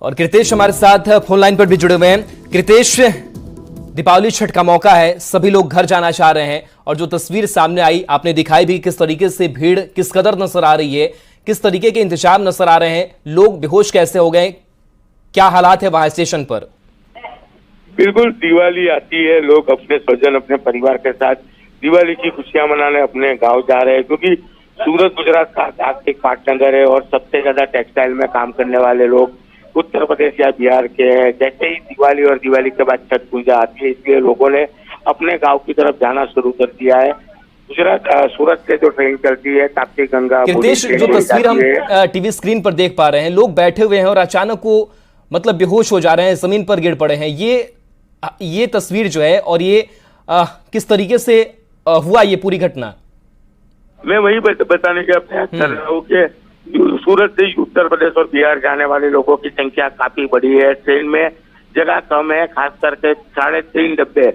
और कृतेश हमारे साथ फोन लाइन पर भी जुड़े हुए हैं। कृतेश, दीपावली छठ का मौका है, सभी लोग घर जाना चाह रहे हैं और जो तस्वीर सामने आई आपने दिखाई भी किस तरीके से भीड़ किस कदर नजर आ रही है, किस तरीके के इंतजाम नजर आ रहे हैं, लोग बेहोश कैसे हो गए, क्या हालात है वहां स्टेशन पर? बिल्कुल, दिवाली आती है, लोग अपने स्वजन अपने परिवार के साथ दिवाली की खुशियां मनाने अपने गांव जा रहे हैं, क्योंकि सूरत गुजरात का आर्थिक पाटनगर है और सबसे ज्यादा टेक्सटाइल में काम करने वाले लोग उत्तर प्रदेश या बिहार के हैं। जैसे ही दिवाली और दिवाली के बाद छठ पूजा आती है, इसलिए लोगों ने अपने गांव की तरफ जाना शुरू कर दिया है। गुजरात सूरत से जो ट्रेन चलती है ताप्ती गंगा। कृतेश, जो तस्वीर हम टीवी स्क्रीन पर देख पा रहे हैं, लोग बैठे हुए हैं और अचानक वो मतलब बेहोश हो जा रहे हैं, जमीन पर गिर पड़े हैं, ये तस्वीर जो है और ये किस तरीके से हुआ ये पूरी घटना? मैं वही बताने का प्रयास कर रहा हूँ कि सूरत से उत्तर प्रदेश और बिहार जाने वाले लोगों की संख्या काफी बड़ी है। ट्रेन में जगह कम है, खास करके 3.5 डब्बे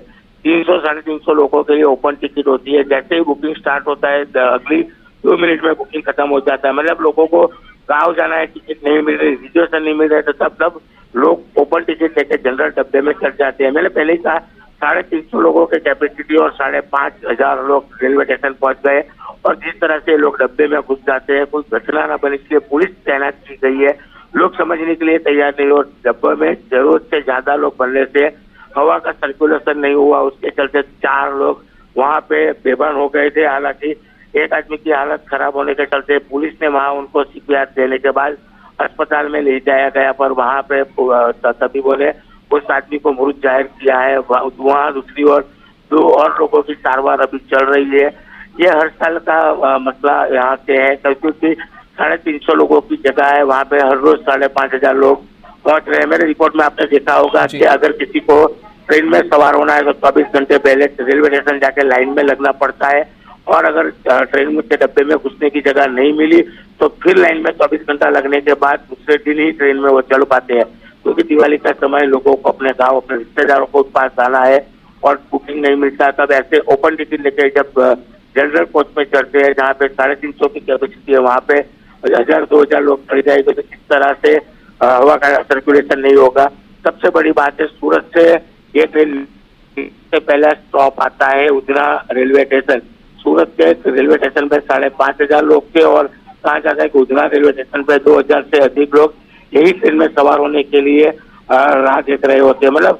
300-350 लोगों के लिए ओपन टिकट होती है। जैसे ही बुकिंग स्टार्ट होता है अगली 2 मिनट में बुकिंग खत्म हो जाता है। मतलब लोगों को गाँव जाना है, टिकट नहीं मिल रही, रिजर्वेशन नहीं मिल रहा है, तो तब लोग ओपन टिकट लेकर जनरल डब्बे में चढ़ जाते हैं। मैंने पहले ही कहा 350 लोगों के कैपेसिटी और 5,500 लोग रेलवे स्टेशन पहुंच गए और जिस तरह से लोग डब्बे में घुस जाते हैं, कोई घटना न बने इसलिए पुलिस तैनात की गई है। लोग समझने के लिए तैयार नहीं और डब्बे में जरूरत से ज्यादा लोग बनने से हवा का सर्कुलेशन नहीं हुआ, उसके चलते 4 लोग वहां पे बेभान हो गए थे। हालांकि एक आदमी की हालत खराब होने के चलते पुलिस ने वहां उनको CPR देने के बाद अस्पताल में ले जाया गया, पर वहां पे तबीबों ने उस आदमी को मृत जाहिर किया है। वहाँ दूसरी ओर 2 और लोगों की सारवार अभी चल रही है। ये हर साल का मसला यहाँ से है, क्योंकि 350 लोगों की जगह है, वहाँ पे हर रोज 5,500 लोग पहुंच रहे हैं। मेरे रिपोर्ट में आपने देखा होगा कि अगर किसी को ट्रेन में सवार होना है तो 24 घंटे पहले रेलवे स्टेशन जाके लाइन में लगना पड़ता है और अगर ट्रेन के डब्बे में घुसने की जगह नहीं मिली तो फिर लाइन में 24 घंटा लगने के बाद दूसरे दिन ही ट्रेन में वो चढ़ पाते हैं। क्योंकि दिवाली का समय लोगों को अपने गाँव अपने रिश्तेदारों को पास जाना है और बुकिंग नहीं मिलता, तब ऐसे ओपन टिकट लेके जब जनरल कोच में चढ़ते हैं जहाँ पे 350 की कैपेसिटी है, वहाँ पे 1,000-2,000 लोग चढ़ जाएंगे तो किस तरह से हवा का सर्कुलेशन नहीं होगा। सबसे बड़ी बात है, सूरत से ये ट्रेन से पहला स्टॉप आता है उधना रेलवे स्टेशन। सूरत के रेलवे स्टेशन पे 5,500 लोग थे और कहा जाता है कि उधना रेलवे स्टेशन पे 2,000 से अधिक लोग यही ट्रेन में सवार होने के लिए राह देख रहे होते हैं। मतलब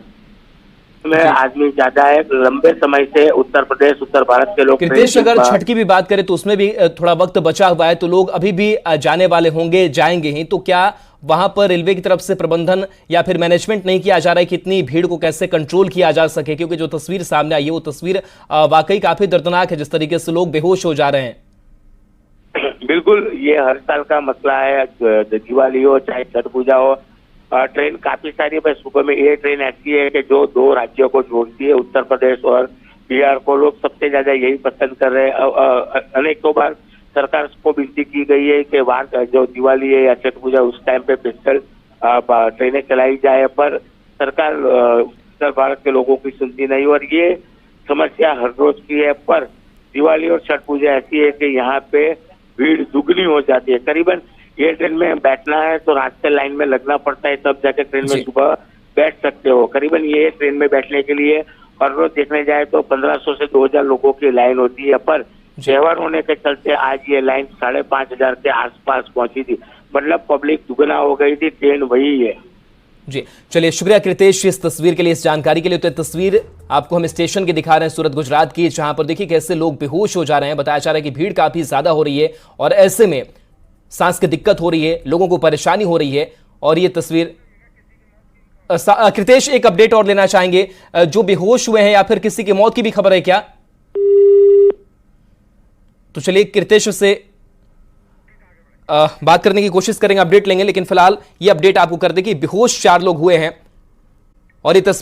में आदमी ज्यादा है, लंबे समय से उत्तर प्रदेश उत्तर भारत के लोग। कृतेश, अगर छठ की भी बात करें तो उसमें भी थोड़ा वक्त बचा हुआ है, तो लोग अभी भी जाने वाले होंगे, जाएंगे ही, तो क्या वहां पर रेलवे की तरफ से प्रबंधन या फिर मैनेजमेंट नहीं किया जा रहा है कि इतनी भीड़ को कैसे कंट्रोल किया जा सके? क्योंकि जो तस्वीर सामने आई है वो तस्वीर वाकई काफी दर्दनाक है, जिस तरीके से लोग बेहोश हो जा रहे हैं। बिल्कुल, ये हर साल का मसला है, दिवाली हो चाहे छठ पूजा हो। ट्रेन काफी सारी है, सुबह में ये ट्रेन ऐसी है कि जो 2 राज्यों को जोड़ती है, उत्तर प्रदेश और बिहार को। लोग सबसे ज्यादा यही पसंद कर रहे हैं। अनेकों बार सरकार को विनती की गई है कि वहाँ जो दिवाली है या छठ पूजा उस टाइम पे स्पेशल ट्रेनें चलाई जाए, पर सरकार उत्तर भारत के लोगों की सुनती नहीं और ये समस्या हर रोज की है। पर दिवाली और छठ पूजा ऐसी है कि यहाँ पे भीड़ दुगनी हो जाती है। करीबन ये ट्रेन में बैठना है तो रात से लाइन में लगना पड़ता है, तब जाके ट्रेन में सुबह बैठ सकते हो। करीबन ये ट्रेन में बैठने के लिए हर रोज देखने जाए तो 1,500 से 2,000 लोगों की लाइन होती है, पर त्योहार होने के चलते आज ये लाइन 5,500 के आसपास पहुंची थी। मतलब पब्लिक दुगना हो गई थी, ट्रेन वही है। जी चलिए, शुक्रिया कृतेश इस तस्वीर के लिए, इस जानकारी के लिए। तो तस्वीर आपको हम स्टेशन की दिखा रहे हैं सूरत गुजरात की, जहां पर देखिए कैसे लोग बेहोश हो जा रहे हैं। बताया जा रहा है कि भीड़ काफी ज्यादा हो रही है और ऐसे में सांस की दिक्कत हो रही है, लोगों को परेशानी हो रही है। और ये तस्वीर कृतेश, एक अपडेट और लेना चाहेंगे, जो बेहोश हुए हैं या फिर किसी की मौत की भी खबर है क्या? तो चलिए कृतेश से बात करने की कोशिश करेंगे, अपडेट लेंगे, लेकिन फिलहाल ये अपडेट आपको कर दें कि बेहोश 4 लोग हुए हैं और ये